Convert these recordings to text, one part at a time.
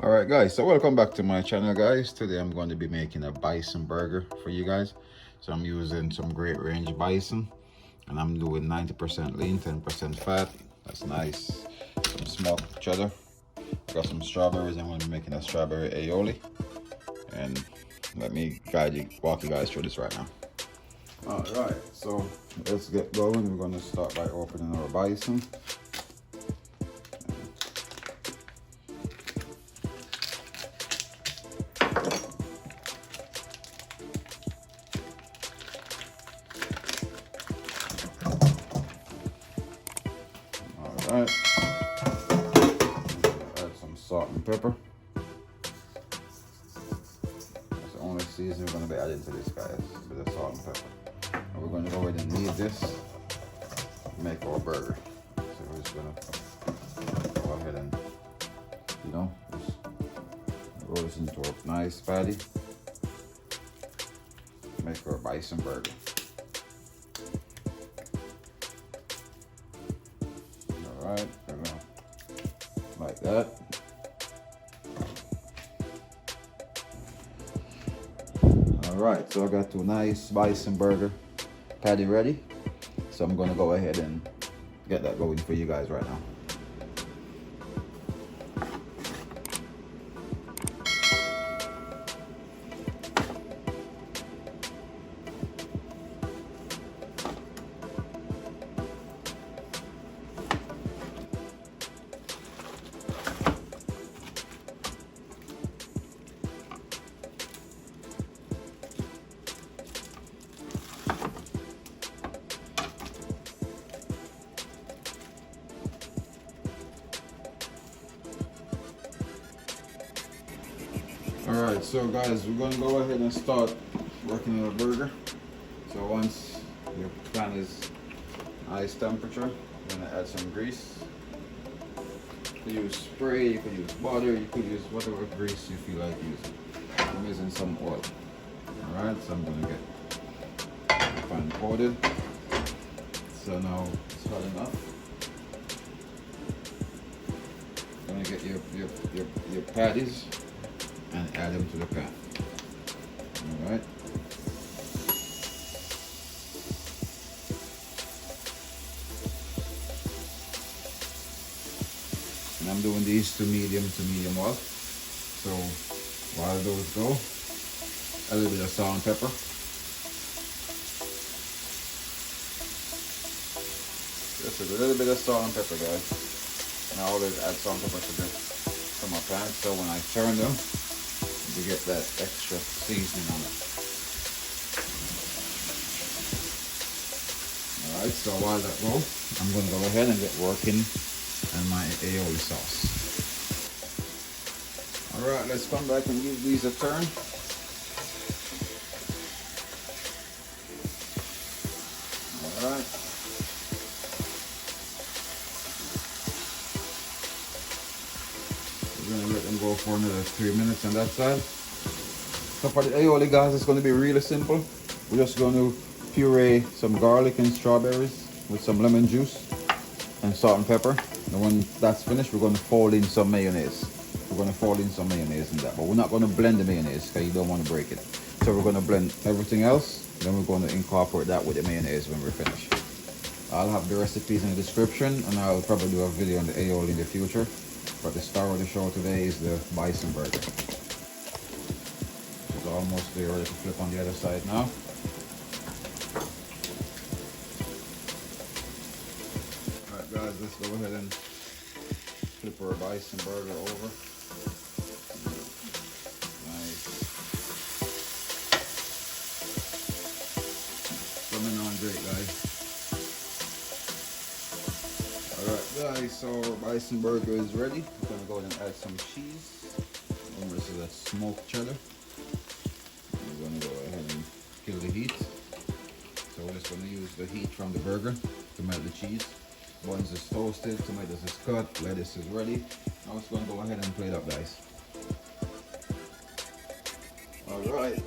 Alright guys, so welcome back to my channel guys. Today I'm going to be making a bison burger for you guys. So I'm using some great range bison and I'm doing 90% lean, 10% fat. That's nice. Some smoked cheddar. I got some strawberries. I'm going to be making a strawberry aioli. And let me walk you guys through this right now. Alright, so let's get going. We're going to start by opening our bison. Alright, add some salt and pepper. That's the only season we're going to be adding to this, guys. A bit of salt and pepper. And we're going to go ahead and knead this to make our burger. So we're just going to go ahead and, just roll this into a nice patty. Make our bison burger. Alright, like that. Alright, so I got two nice bison burger patty ready. So I'm gonna go ahead and get that going for you guys right now. Alright, so guys, we're going to go ahead and start working on the burger. So once your pan is nice temperature, you're going to add some grease. You could use spray, you could use butter, you could use whatever grease you feel like using. I'm using some oil. Alright, so I'm going to get the pan coated. So now it's hot enough. You're going to get your patties and add them to the pan. Alright. And I'm doing these to medium well. So while those go, a little bit of salt and pepper. Just a little bit of salt and pepper, guys. And I always add salt and pepper to my pan, so when I turn them, you get that extra seasoning on it. Alright, so while that goes, I'm going to go ahead and get working on my aioli sauce. Alright, let's come back and give these a turn. Alright. We're going to let them go for another 3 minutes on that side. So for the aioli, guys, it's going to be really simple. We're just going to puree some garlic and strawberries with some lemon juice and salt and pepper. And when that's finished, we're going to fold in some mayonnaise. We're going to fold in some mayonnaise in that, but we're not going to blend the mayonnaise because you don't want to break it. So we're going to blend everything else, then we're going to incorporate that with the mayonnaise when we're finished. I'll have the recipes in the description, and I'll probably do a video on the aioli in the future. But the star of the show today is the bison burger. It's almost there, ready to flip on the other side now. Alright guys, let's go ahead and flip our bison burger over. Nice. Coming on great, guys. Alright guys, so our bison burger is ready. I'm going to go ahead and add some cheese. Remember, this is a smoked cheddar. We're going to go ahead and kill the heat. So we're just going to use the heat from the burger to melt the cheese. Buns is toasted, tomatoes is cut, lettuce is ready. Now it's going to go ahead and plate up, guys. Alright.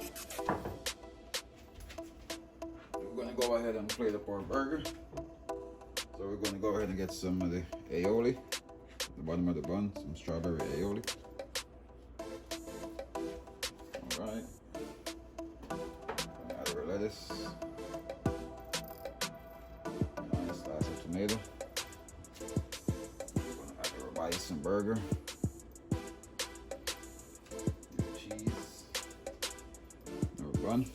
We're going to go ahead and plate up our burger. So we're going to go ahead and get some of the aioli, the bottom of the bun, some strawberry aioli. tomato. We're gonna add our bison burger. Cheese. Our bun.